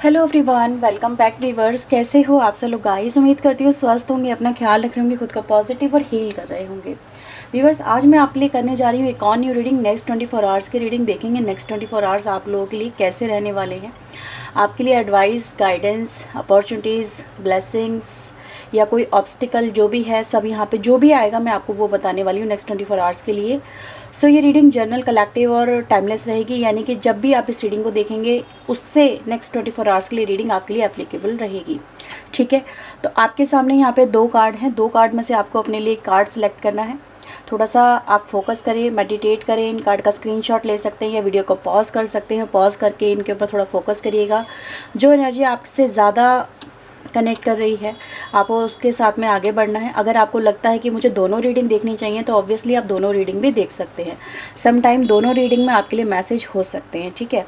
Hello everyone, welcome back viewers. कैसे हो आप सब लोग गाइस? उम्मीद करती हूँ स्वस्थ होंगे, अपना ख्याल रख रहे होंगे, खुद का पॉजिटिव और हील कर रहे होंगे। व्यूवर्स, आज मैं आपके लिए करने जा रही हूँ एक और न्यू रीडिंग। नेक्स्ट 24 आवर्स की रीडिंग देखेंगे। नेक्स्ट 24 आवर्स आप लोगों के लिए कैसे रहने वाले हैं, आपके लिए एडवाइस, गाइडेंस, अपॉर्चुनिटीज़, ब्लेसिंग्स या कोई ऑब्स्टिकल जो भी है, सब यहाँ पे जो भी आएगा मैं आपको वो बताने वाली हूँ नेक्स्ट 24 आवर्स के लिए। सो ये रीडिंग जनरल, कलेक्टिव और टाइमलेस रहेगी, यानी कि जब भी आप इस रीडिंग को देखेंगे उससे नेक्स्ट 24 आवर्स के लिए रीडिंग आपके लिए एप्लीकेबल रहेगी। ठीक है, तो आपके सामने यहाँ पे 2 कार्ड हैं। 2 कार्ड में से आपको अपने लिए कार्ड सेलेक्ट करना है। थोड़ा सा आप फोकस करें, मेडिटेट करें, इन कार्ड का स्क्रीनशॉट ले सकते हैं या वीडियो को पॉज कर सकते हैं। पॉज करके इनके ऊपर थोड़ा फोकस करिएगा। जो एनर्जी आपसे ज़्यादा कनेक्ट कर रही है आपको उसके साथ में आगे बढ़ना है। अगर आपको लगता है कि मुझे दोनों रीडिंग देखनी चाहिए तो ऑब्वियसली आप दोनों रीडिंग भी देख सकते हैं। सम टाइम दोनों रीडिंग में आपके लिए मैसेज हो सकते हैं। ठीक है,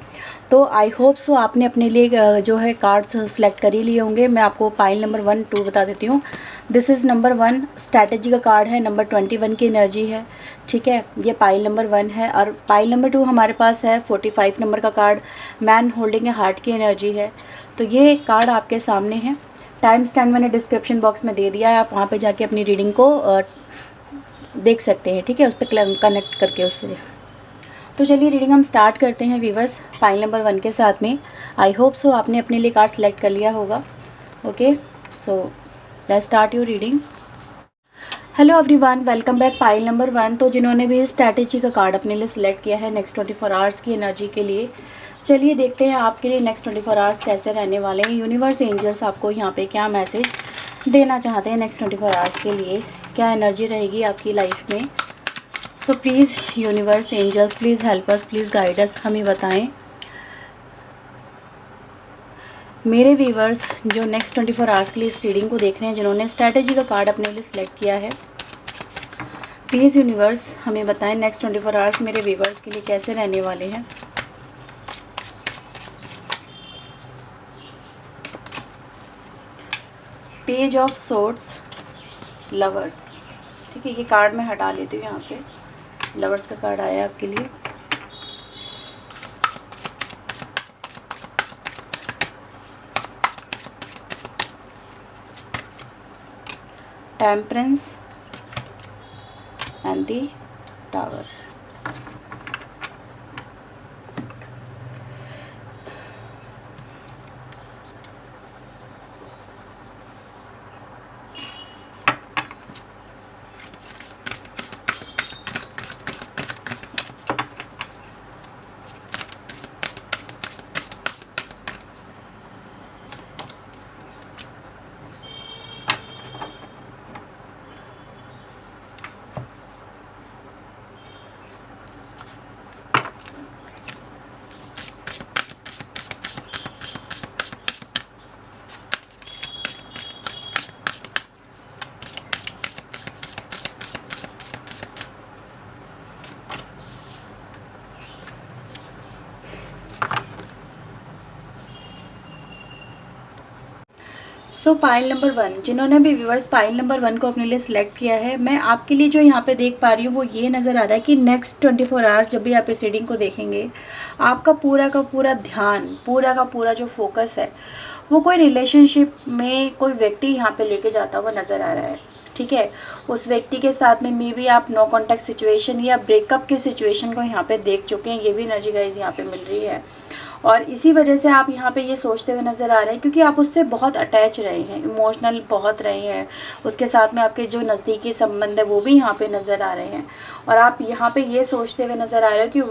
तो आई होप सो आपने अपने लिए जो है कार्ड्स सेलेक्ट कर ही लिए होंगे। मैं आपको पाइल नंबर 1, 2 बता देती हूँ। दिस इज़ नंबर 1 स्ट्रैटेजी का कार्ड है, नंबर 21 की एनर्जी है। ठीक है, ये पाइल नंबर 1 है। और पाइल नंबर 2 हमारे पास है 45 नंबर का कार्ड, मैन होल्डिंग ए हार्ट की एनर्जी है। तो ये कार्ड आपके सामने है। टाइम स्टैंड मैंने डिस्क्रिप्शन बॉक्स में दे दिया है, आप वहाँ पे जाके अपनी रीडिंग को देख सकते हैं। ठीक है, उस पर कनेक्ट करके उससे। तो चलिए रीडिंग हम स्टार्ट करते हैं व्यूवर्स, फाइल नंबर 1 के साथ में। आई होप सो आपने अपने लिए कार्ड सेलेक्ट कर लिया होगा। Okay, so let's start your reading. Hello everyone, welcome back. Pile number 1, तो जिन्होंने भी स्ट्रैटेजी का कार्ड अपने लिए सिलेक्ट किया है नेक्स्ट 24 आवर्स की एनर्जी के लिए, चलिए देखते हैं आपके लिए नेक्स्ट 24 आवर्स कैसे रहने वाले हैं। यूनिवर्स एंजल्स आपको यहाँ पे क्या मैसेज देना चाहते हैं नेक्स्ट 24 आवर्स के लिए, क्या एनर्जी रहेगी आपकी लाइफ में। So please universe angels, please help us, please guide us, हमें बताएं। मेरे व्यूवर्स जो नेक्स्ट 24 आवर्स के लिए इस रीडिंग को देख रहे हैं, जिन्होंने स्ट्रैटेजी का कार्ड अपने लिए सिलेक्ट किया है, प्लीज़ यूनिवर्स हमें बताएं नेक्स्ट 24 आवर्स मेरे व्यूवर्स के लिए कैसे रहने वाले हैं। Page of swords, lovers. ठीक है, ये कार्ड मैं हटा लेती हूँ यहाँ से। लवर्स का कार्ड आया आपके लिए। Temperance and the tower. So pile number 1, जिन्होंने भी व्यूअर्स पाइल नंबर 1 को अपने लिए सिलेक्ट किया है, मैं आपके लिए जो यहाँ पे देख पा रही हूँ वो ये नज़र आ रहा है कि नेक्स्ट 24 आवर्स जब भी आप इस रीडिंग को देखेंगे, आपका पूरा का पूरा ध्यान, पूरा का पूरा जो फोकस है वो कोई रिलेशनशिप में कोई व्यक्ति यहाँ पे लेके जाता हुआ नज़र आ रहा है। ठीक है, उस व्यक्ति के साथ में मे बी आप नो कॉन्टैक्ट सिचुएशन या ब्रेकअप की सिचुएशन को यहाँ पे देख चुके हैं। ये भी एनर्जी गाइस यहाँ पे मिल रही है और इसी वजह से आप यहाँ पे ये सोचते हुए नज़र आ रहे हैं क्योंकि आप उससे बहुत अटैच रहे हैं, इमोशनल बहुत रहे हैं। उसके साथ में आपके जो नज़दीकी संबंध है वो भी यहाँ पे नज़र आ रहे हैं और आप यहाँ पे ये सोचते हुए नज़र आ रहे हो कि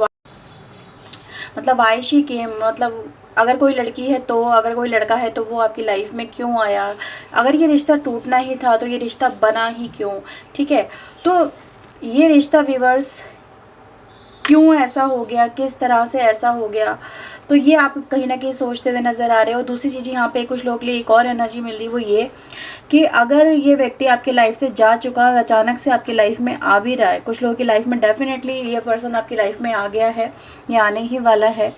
मतलब आयशी के मतलब अगर कोई लड़की है तो, अगर कोई लड़का है तो वो आपकी लाइफ में क्यों आया, अगर ये रिश्ता टूटना ही था तो ये रिश्ता बना ही क्यों। ठीक है, तो ये रिश्ता व्यूअर्स क्यों ऐसा हो गया, किस तरह से ऐसा हो गया, तो ये आप कहीं ना कहीं सोचते हुए नज़र आ रहे हो। दूसरी चीज़ यहाँ पे कुछ लोग के लिए एक और एनर्जी मिल रही वो ये कि अगर ये व्यक्ति आपके लाइफ से जा चुका और अचानक से आपकी लाइफ में आ भी रहा है, कुछ लोगों की लाइफ में डेफिनेटली ये पर्सन आपकी लाइफ में आ गया है या आने ही वाला है,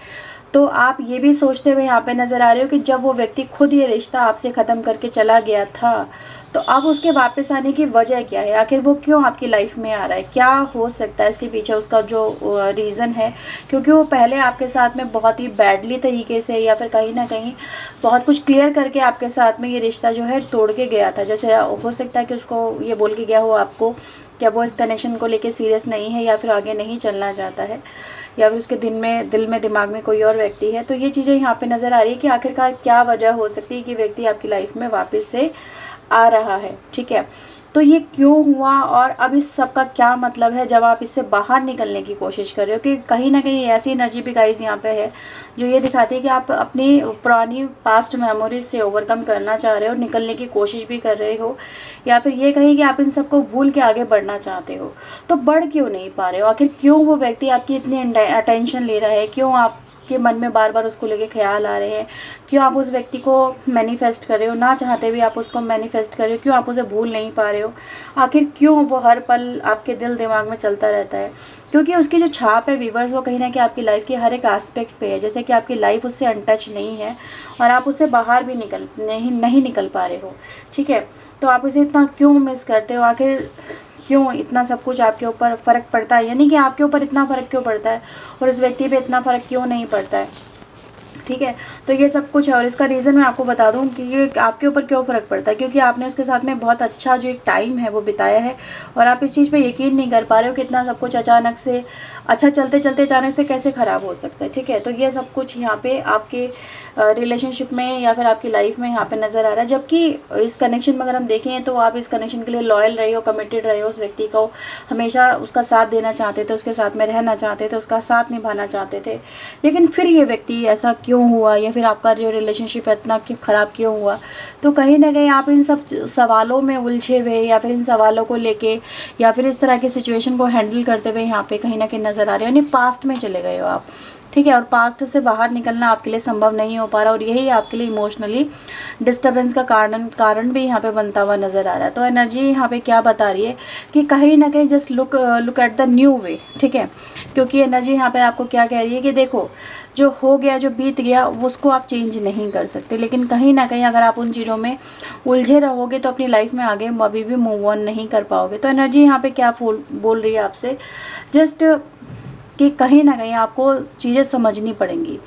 तो आप ये भी सोचते हुए यहाँ पे नज़र आ रहे हो कि जब वो व्यक्ति खुद ये रिश्ता आपसे ख़त्म करके चला गया था, तो अब उसके वापस आने की वजह क्या है, आखिर वो क्यों आपकी लाइफ में आ रहा है, क्या हो सकता है इसके पीछे उसका जो रीज़न है। क्योंकि वो पहले आपके साथ में बहुत ही बैडली तरीके से या फिर कहीं ना कहीं बहुत कुछ क्लियर करके आपके साथ में ये रिश्ता जो है तोड़ के गया था। जैसे हो सकता है कि उसको ये बोल के गया हो आपको क्या वो इस कनेक्शन को लेके सीरियस नहीं है या फिर आगे नहीं चलना चाहता है, या फिर उसके दिल में दिमाग में कोई और व्यक्ति है। तो ये चीज़ें यहाँ पे नज़र आ रही है कि आखिरकार क्या वजह हो सकती है कि व्यक्ति आपकी लाइफ में वापस से आ रहा है। ठीक है, तो ये क्यों हुआ और अब इस सब का क्या मतलब है जब आप इससे बाहर निकलने की कोशिश कर रहे हो। कि कहीं ना कहीं ऐसी एनर्जी भी गाइस यहाँ पे है जो ये दिखाती है कि आप अपनी पुरानी पास्ट मेमोरीज से ओवरकम करना चाह रहे हो, निकलने की कोशिश भी कर रहे हो, या फिर ये कहीं कि आप इन सबको भूल के आगे बढ़ना चाहते हो। तो बढ़ क्यों नहीं पा रहे हो, आखिर क्यों वो व्यक्ति आपकी इतनी अटेंशन ले रहा है, क्यों आप के मन में बार बार उसको लेके ख्याल आ रहे हैं, क्यों आप उस व्यक्ति को मैनिफेस्ट कर रहे हो, ना चाहते भी आप उसको मैनिफेस्ट कर रहे हो, क्यों आप उसे भूल नहीं पा रहे हो, आखिर क्यों वो हर पल आपके दिल दिमाग में चलता रहता है। क्योंकि उसकी जो छाप है व्यूअर्स वो कहीं ना कहीं आपकी लाइफ के हर एक एस्पेक्ट पे है। जैसे कि आपकी लाइफ उससे अनटच नहीं है और आप उससे बाहर भी नहीं निकल पा रहे हो। ठीक है, तो आप उसे इतना क्यों मिस करते हो, आखिर क्यों इतना सब कुछ आपके ऊपर फ़र्क पड़ता है, यानी कि आपके ऊपर इतना फ़र्क क्यों पड़ता है और उस व्यक्ति पे इतना फ़र्क क्यों नहीं पड़ता है। ठीक है, तो ये सब कुछ है और इसका रीज़न मैं आपको बता दूं कि ये आपके ऊपर क्यों फ़र्क पड़ता है। क्योंकि आपने उसके साथ में बहुत अच्छा जो एक टाइम है वो बिताया है और आप इस चीज़ पे यकीन नहीं कर पा रहे हो कि इतना सब कुछ अचानक से अच्छा चलते चलते अचानक से कैसे ख़राब हो सकता है। ठीक है, तो ये सब कुछ यहाँ पे आपके रिलेशनशिप में या फिर आपकी लाइफ में यहाँ पे नज़र आ रहा है। जबकि इस कनेक्शन में अगर हम देखें तो आप इस कनेक्शन के लिए लॉयल रहे हो, कमिटेड रहे हो, उस व्यक्ति को हमेशा उसका साथ देना चाहते थे, उसके साथ में रहना चाहते थे, उसका साथ निभाना चाहते थे। लेकिन फिर ये व्यक्ति ऐसा क्यों हुआ या फिर आपका जो रिलेशनशिप है इतना ख़राब क्यों हुआ। तो कहीं ना कहीं आप इन सब सवालों में उलझे हुए या फिर इन सवालों को लेके या फिर इस तरह की सिचुएशन को हैंडल करते हुए यहाँ पे कहीं ना कहीं नज़र आ रहे हो, यानी पास्ट में चले गए हो आप। ठीक है, और पास्ट से बाहर निकलना आपके लिए संभव नहीं हो पा रहा और यही आपके लिए इमोशनली डिस्टर्बेंस का कारण भी यहाँ पे बनता हुआ नज़र आ रहा है। तो एनर्जी यहाँ पे क्या बता रही है कि कहीं ना कहीं just look at the new way. ठीक है, क्योंकि एनर्जी यहाँ पे आपको क्या कह रही है कि देखो जो हो गया, जो बीत गया, उसको आप चेंज नहीं कर सकते, लेकिन कहीं ना कहीं अगर आप उन चीज़ों में उलझे रहोगे तो अपनी लाइफ में आगे अभी भी मूव ऑन नहीं कर पाओगे। तो एनर्जी यहाँ पे क्या बोल रही है आपसे, जस्ट कि कहीं ना कहीं आपको चीज़ें समझनी पड़ेंगी।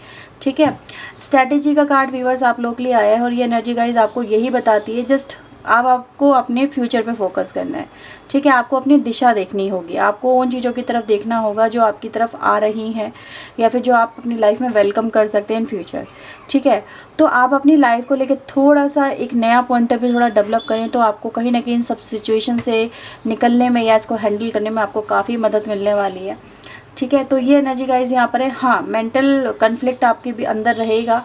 ठीक है, स्ट्रैटेजी का कार्ड व्यूअर्स आप लोग के लिए आया है और ये एनर्जी गाइज आपको यही बताती है जस्ट आपको अपने फ्यूचर पे फोकस करना है। ठीक है, आपको अपनी दिशा देखनी होगी, आपको उन चीज़ों की तरफ देखना होगा जो आपकी तरफ आ रही हैं या फिर जो आप अपनी लाइफ में वेलकम कर सकते हैं इन फ्यूचर। ठीक है, तो आप अपनी लाइफ को लेकर थोड़ा सा एक नया पॉइंट ऑफ व्यू थोड़ा डेवलप करें तो आपको कहीं ना कहीं इन सब सिचुएशन से निकलने में या इसको हैंडल करने में आपको काफ़ी मदद मिलने वाली है। ठीक है, तो ये एनर्जी गाइज यहाँ पर है। हाँ, मेंटल कन्फ्लिक्ट आपके भी अंदर रहेगा,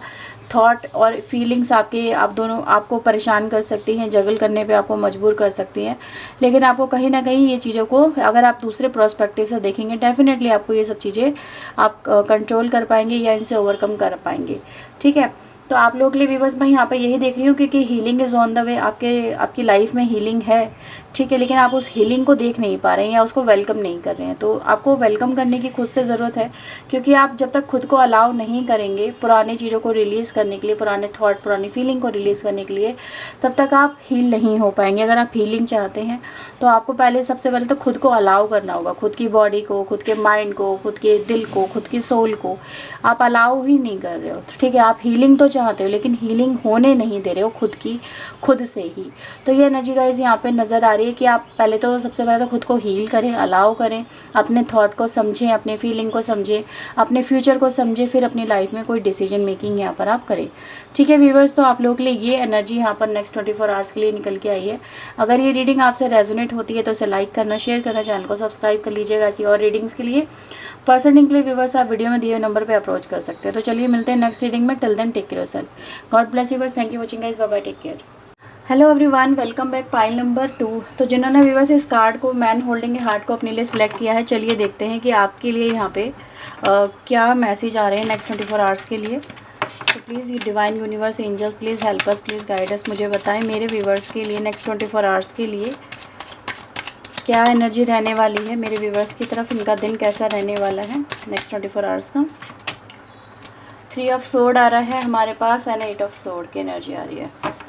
थॉट और फीलिंग्स आप दोनों आपको परेशान कर सकती हैं, जगल करने पे आपको मजबूर कर सकती हैं। लेकिन आपको कहीं ना कहीं ये चीज़ों को अगर आप दूसरे पर्सपेक्टिव से देखेंगे डेफिनेटली आपको ये सब चीज़ें आप कंट्रोल कर पाएंगे या इनसे ओवरकम कर पाएंगे। ठीक है, तो आप लोग के लिए व्यूअर्स मैं यहाँ पे यही देख रही हूँ क्योंकि healing is on the way, आपकी लाइफ में हीलिंग है। ठीक है, लेकिन आप उस हीलिंग को देख नहीं पा रहे हैं या उसको वेलकम नहीं कर रहे हैं। तो आपको वेलकम करने की खुद से ज़रूरत है, क्योंकि आप जब तक खुद को अलाउ नहीं करेंगे पुरानी चीज़ों को रिलीज़ करने के लिए, पुराने थॉट पुरानी फीलिंग को रिलीज़ करने के लिए, तब तक आप हील नहीं हो पाएंगे। अगर आप हीलिंग चाहते हैं तो आपको सबसे पहले तो खुद को अलाउ करना होगा, खुद की बॉडी को, खुद के माइंड को, खुद के दिल को, खुद की सोल को आप अलाउ ही नहीं कर रहे हो। ठीक है, आप हीलिंग तो चाहते हो लेकिन हीलिंग होने नहीं दे रहे हो खुद से ही। तो ये एनर्जी गाइज यहाँ पे नज़र आ रही है कि आप पहले तो सबसे पहले तो खुद को हील करें, अलाउ करें, अपने थॉट को समझें, अपने फीलिंग को समझें, अपने फ्यूचर को समझें, फिर अपनी लाइफ में कोई डिसीजन मेकिंग यहाँ पर आप करें। ठीक है व्यूअर्स, तो आप लोगों के लिए ये एनर्जी यहाँ पर नेक्स्ट 24 आवर्स के लिए निकल के आई है। अगर ये रीडिंग आपसे रेजोनेट होती है तो इसे लाइक करना, शेयर करना, चैनल को सब्सक्राइब कर लीजिएगा। ऐसी और रीडिंग्स के लिए पर्सनल के लिए व्यूअर्स आप वीडियो में दिए हुए नंबर पे अप्रोच कर सकते हैं। तो चलिए मिलते हैं नेक्स्ट रीडिंग में। Till then take care yourself, God bless you viewers, thank you watching guys, bye bye, take care. Hello everyone, welcome back. Pile number 2। तो जिन्होंने व्यूअर्स इस कार्ड को मैन होल्डिंग ए हार्ट को अपने लिए सिलेक्ट किया है, चलिए देखते हैं कि आपके लिए यहाँ पे क्या मैसेज आ रहे हैं नेक्स्ट 24 आवर्स के लिए। तो प्लीज़ ये divine universe, angels, please help us, please guide us, मुझे बताएं मेरे व्यूअर्स के लिए नेक्स्ट 24 आवर्स के लिए क्या एनर्जी रहने वाली है मेरे व्यूअर्स की तरफ, इनका दिन कैसा रहने वाला है नेक्स्ट 24 आवर्स का। 3 ऑफ सोर्ड आ रहा है हमारे पास एंड 8 ऑफ सोर्ड की एनर्जी आ रही है।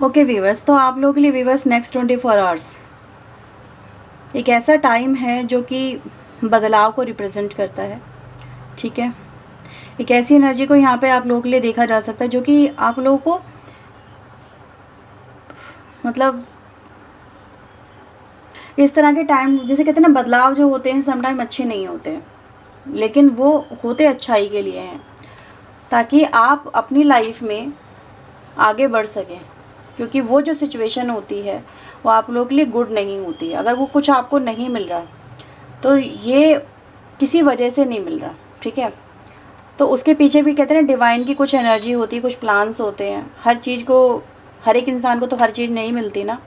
ओके व्यूवर्स, तो आप लोगों के लिए व्यूवर्स नेक्स्ट 24 आवर्स एक ऐसा टाइम है जो कि बदलाव को रिप्रेजेंट करता है। ठीक है, एक ऐसी एनर्जी को यहाँ पे आप लोगों के लिए देखा जा सकता है जो कि आप लोगों को मतलब इस तरह के टाइम, जैसे कहते हैं ना, बदलाव जो होते हैं सम टाइम अच्छे नहीं होते हैं, लेकिन वो होते अच्छाई के लिए हैं, ताकि आप अपनी लाइफ में आगे बढ़ सकें। क्योंकि वो जो सिचुएशन होती है वो आप लोगों के लिए गुड नहीं होती है। अगर वो कुछ आपको नहीं मिल रहा तो ये किसी वजह से नहीं मिल रहा। ठीक है, तो उसके पीछे भी कहते हैं डिवाइन की कुछ एनर्जी होती है, कुछ प्लान्स होते हैं। हर चीज़ को, हर एक इंसान को तो हर चीज़ नहीं मिलती ना,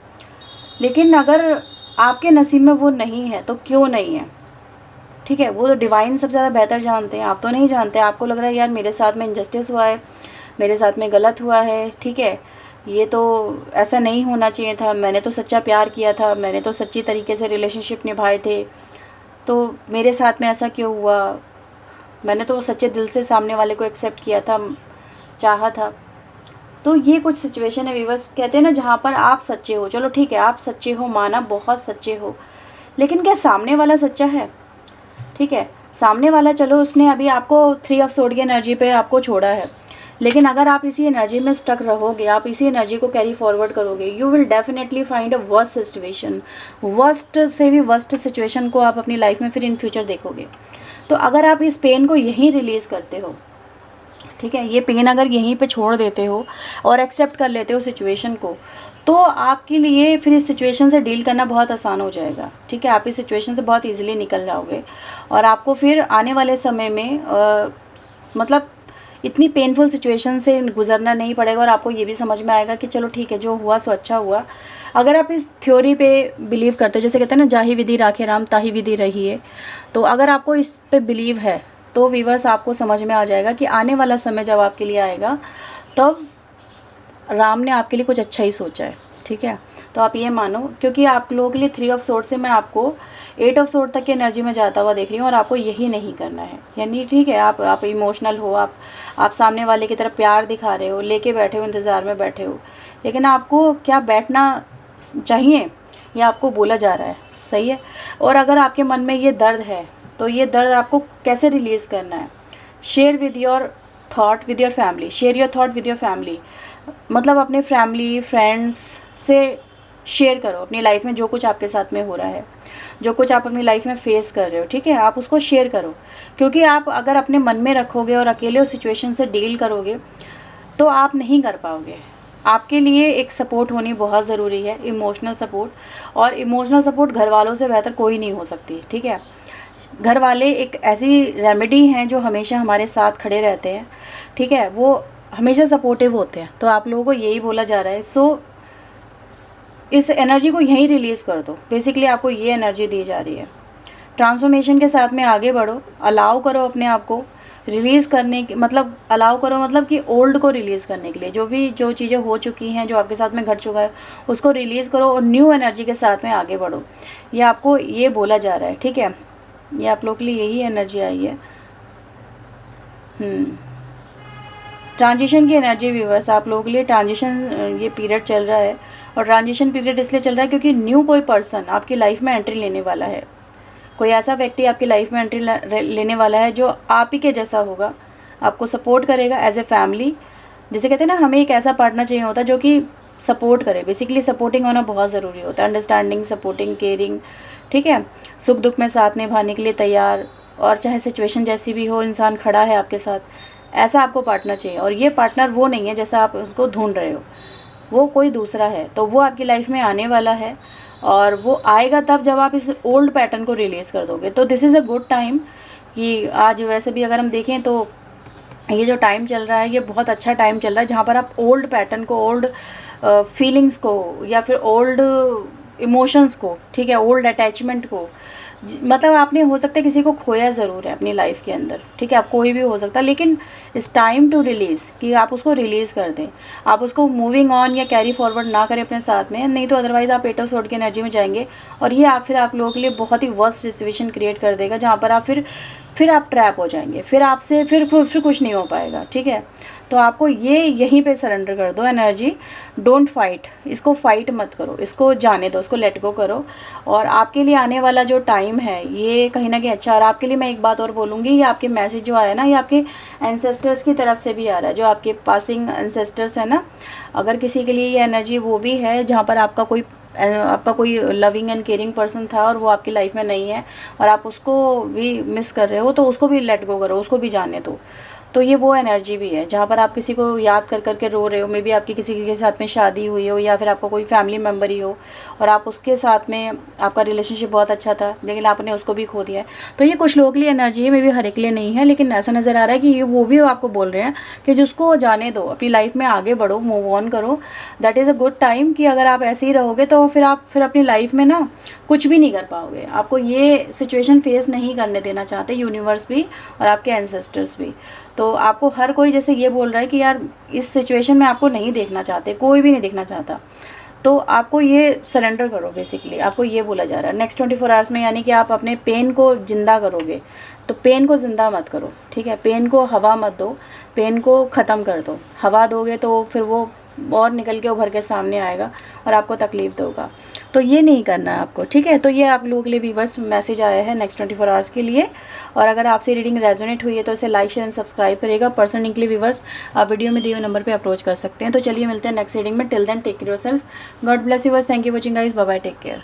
लेकिन अगर आपके नसीब में वो नहीं है तो क्यों नहीं है। ठीक है, वो तो डिवाइन सबसे ज़्यादा बेहतर जानते हैं, आप तो नहीं जानते। आपको लग रहा है यार मेरे साथ में इनजस्टिस हुआ है, मेरे साथ में गलत हुआ है, ठीक है, ये तो ऐसा नहीं होना चाहिए था, मैंने तो सच्चा प्यार किया था, मैंने तो सच्ची तरीके से रिलेशनशिप निभाए थे, तो मेरे साथ में ऐसा क्यों हुआ, मैंने तो सच्चे दिल से सामने वाले को एक्सेप्ट किया था, चाहा था। तो ये कुछ सिचुएशन है व्यूअर्स, कहते हैं ना, जहाँ पर आप सच्चे हो, चलो ठीक है आप सच्चे हो, माना बहुत सच्चे हो, लेकिन क्या सामने वाला सच्चा है। ठीक है, सामने वाला, चलो उसने अभी आपको 3 ऑफ सोर्ड की एनर्जी पे आपको छोड़ा है, लेकिन अगर आप इसी एनर्जी में स्टक रहोगे, आप इसी एनर्जी को कैरी फॉरवर्ड करोगे, you will definitely find a worst situation, worst से भी वर्स्ट सिचुएशन को आप अपनी लाइफ में फिर इन फ्यूचर देखोगे। तो अगर आप इस पेन को यहीं रिलीज़ करते हो, ठीक है, ये पेन अगर यहीं पे छोड़ देते हो और एक्सेप्ट कर लेते हो सिचुएशन को, तो आपके लिए फिर इस सिचुएशन से डील करना बहुत आसान हो जाएगा। ठीक है, आप इस सिचुएशन से बहुत इजीली निकल जाओगे और आपको फिर आने वाले समय में मतलब इतनी पेनफुल सिचुएशन से गुजरना नहीं पड़ेगा और आपको ये भी समझ में आएगा कि चलो ठीक है, जो हुआ सो अच्छा हुआ। अगर आप इस थ्योरी पे बिलीव करते हो, जैसे कहते हैं ना, जाहि विधि राखे राम ताहि विधि रही है, तो अगर आपको इस पे बिलीव है तो व्यूअर्स आपको समझ में आ जाएगा कि आने वाला समय जब आपके लिए आएगा तब राम ने आपके लिए कुछ अच्छा ही सोचा है। ठीक है, तो आप ये मानो, क्योंकि आप लोगों के लिए 3 ऑफ सोर्ड से मैं आपको 8 ऑफ सोर्ड तक की एनर्जी में जाता हुआ देख रही हूँ और आपको यही नहीं करना है। यानी ठीक है, आप इमोशनल हो, आप सामने वाले की तरफ प्यार दिखा रहे हो, लेके बैठे हो, इंतज़ार में बैठे हो, लेकिन आपको क्या बैठना चाहिए या आपको बोला जा रहा है, सही है। और अगर आपके मन में ये दर्द है तो ये दर्द आपको कैसे रिलीज़ करना है, share with your thought with your family, share your thought with your family, मतलब अपने फैमिली फ्रेंड्स से शेयर करो अपनी लाइफ में जो कुछ आपके साथ में हो रहा है, जो कुछ आप अपनी लाइफ में फेस कर रहे हो। ठीक है, आप उसको शेयर करो, क्योंकि आप अगर अपने मन में रखोगे और अकेले उस सिचुएशन से डील करोगे तो आप नहीं कर पाओगे। आपके लिए एक सपोर्ट होनी बहुत ज़रूरी है, इमोशनल सपोर्ट, और इमोशनल सपोर्ट घर वालों से बेहतर कोई नहीं हो सकती। ठीक है, घर वाले एक ऐसी रेमेडी हैं जो हमेशा हमारे साथ खड़े रहते हैं। ठीक है, वो हमेशा सपोर्टिव होते हैं। तो आप लोगों को यही बोला जा रहा है, सो इस एनर्जी को यहीं रिलीज़ कर दो। बेसिकली आपको ये एनर्जी दी जा रही है, ट्रांसफॉर्मेशन के साथ में आगे बढ़ो, अलाउ करो अपने आप को रिलीज़ करने की, मतलब अलाउ करो मतलब कि ओल्ड को रिलीज़ करने के लिए, जो चीज़ें हो चुकी हैं, जो आपके साथ में घट चुका है, उसको रिलीज़ करो और न्यू एनर्जी के साथ में आगे बढ़ो। ये आपको ये बोला जा रहा है। ठीक है, ये आप लोग के लिए यही एनर्जी आई है। ट्रांजिशन की एनर्जी व्यूअर्स, आप लोगों के लिए ट्रांजिशन ये पीरियड चल रहा है और ट्रांजिशन पीरियड इसलिए चल रहा है क्योंकि न्यू कोई पर्सन आपकी लाइफ में एंट्री लेने वाला है। कोई ऐसा व्यक्ति आपकी लाइफ में एंट्री लेने वाला है जो आप ही के जैसा होगा, आपको सपोर्ट करेगा एज ए फैमिली। जैसे कहते हैं ना, हमें एक ऐसा पार्टनर चाहिए होता है जो कि सपोर्ट करे। बेसिकली सपोर्टिंग होना बहुत ज़रूरी होता है, अंडरस्टैंडिंग, सपोर्टिंग, केयरिंग, ठीक है, सुख दुख में साथ निभाने के लिए तैयार, और चाहे सिचुएशन जैसी भी हो इंसान खड़ा है आपके साथ। ऐसा आपको पार्टनर चाहिए। और ये पार्टनर वो नहीं है जैसा आप उसको ढूंढ रहे हो, वो कोई दूसरा है। तो वो आपकी लाइफ में आने वाला है, और वो आएगा तब जब आप इस ओल्ड पैटर्न को रिलीज़ कर दोगे। तो this is a good time कि आज वैसे भी अगर हम देखें तो ये जो टाइम चल रहा है ये बहुत अच्छा टाइम चल रहा है, जहाँ पर आप ओल्ड पैटर्न को, ओल्ड फीलिंग्स को, या फिर ओल्ड इमोशंस को, ठीक है, ओल्ड अटैचमेंट को, मतलब आपने हो सकता है किसी को खोया ज़रूर है अपनी लाइफ के अंदर, ठीक है, आप कोई भी हो सकता है, लेकिन इट्स टाइम टू रिलीज़, कि आप उसको रिलीज़ कर दें। आप उसको मूविंग ऑन या कैरी फॉरवर्ड ना करें अपने साथ में, नहीं तो अदरवाइज़ आप 8 ऑफ सोर्ड की एनर्जी में जाएंगे, और ये आप लोगों के लिए बहुत ही वर्स्ट सिचुएशन क्रिएट कर देगा, जहाँ पर आप फिर आप ट्रैप हो जाएंगे, फिर आपसे फिर कुछ नहीं हो पाएगा, ठीक है। तो आपको ये यहीं पे सरेंडर कर दो एनर्जी। डोंट फाइट, इसको फाइट मत करो, इसको जाने दो, इसको लेट गो करो। और आपके लिए आने वाला जो टाइम है ये कहीं ना कहीं अच्छा। और आपके लिए मैं एक बात और बोलूँगी, ये आपके मैसेज जो आया ना, ये आपके एंसेस्टर्स की तरफ से भी आ रहा है, जो आपके पासिंग एंसेस्टर्स है ना। अगर किसी के लिए ये एनर्जी वो भी है जहाँ पर आपका कोई लविंग एंड केयरिंग पर्सन था और वो आपकी लाइफ में नहीं है, और आप उसको भी मिस कर रहे हो, तो उसको भी लेट गो करो, उसको भी जाने दो। तो ये वो एनर्जी भी है जहाँ पर आप किसी को याद कर करके रो रहे हो। मे बी आपकी किसी के साथ में शादी हुई हो, या फिर आपका कोई फैमिली मेम्बर ही हो, और आप उसके साथ में आपका रिलेशनशिप बहुत अच्छा था, लेकिन आपने उसको भी खो दिया है। तो ये कुछ लोगों के लिए एनर्जी है, मे बी हर एक लिए नहीं है, लेकिन ऐसा नज़र आ रहा है कि ये वो भी आपको बोल रहे हैं कि जिसको जाने दो, अपनी लाइफ में आगे बढ़ो, मूव ऑन करो। That is a good time, कि अगर आप ऐसे ही रहोगे तो फिर अपनी लाइफ में ना कुछ भी नहीं कर पाओगे। आपको ये सिचुएशन फेस नहीं करने देना चाहते यूनिवर्स भी और आपके एंसेस्टर्स भी। तो आपको हर कोई जैसे ये बोल रहा है कि यार इस सिचुएशन में आपको नहीं देखना चाहते, कोई भी नहीं देखना चाहता, तो आपको ये सरेंडर करो। बेसिकली आपको ये बोला जा रहा है नेक्स्ट 24 आवर्स में, यानी कि आप अपने पेन को ज़िंदा करोगे। तो पेन को ज़िंदा मत करो, ठीक है, पेन को हवा मत दो, पेन को ख़त्म कर दो। हवा दोगे तो फिर वो और निकल के उभर के सामने आएगा और आपको तकलीफ़ दोगा। तो ये नहीं करना है आपको, ठीक है। तो ये आप लोगों के लिए व्यूवर्स मैसेज आया है नेक्स्ट 24 आवर्स के लिए। और अगर आपसे रीडिंग रेजोनेट हुई है तो इसे लाइक शेयर एंड सब्सक्राइब करेगा। पर्सनली के लिए व्यूवर्स आप वीडियो में दिए हुए नंबर पे अप्रोच कर सकते हैं। तो चलिए मिलते हैं नेक्स्ट रीडिंग में। Till then take care yourself, God bless viewers, thank you watching guys, bye bye, take care.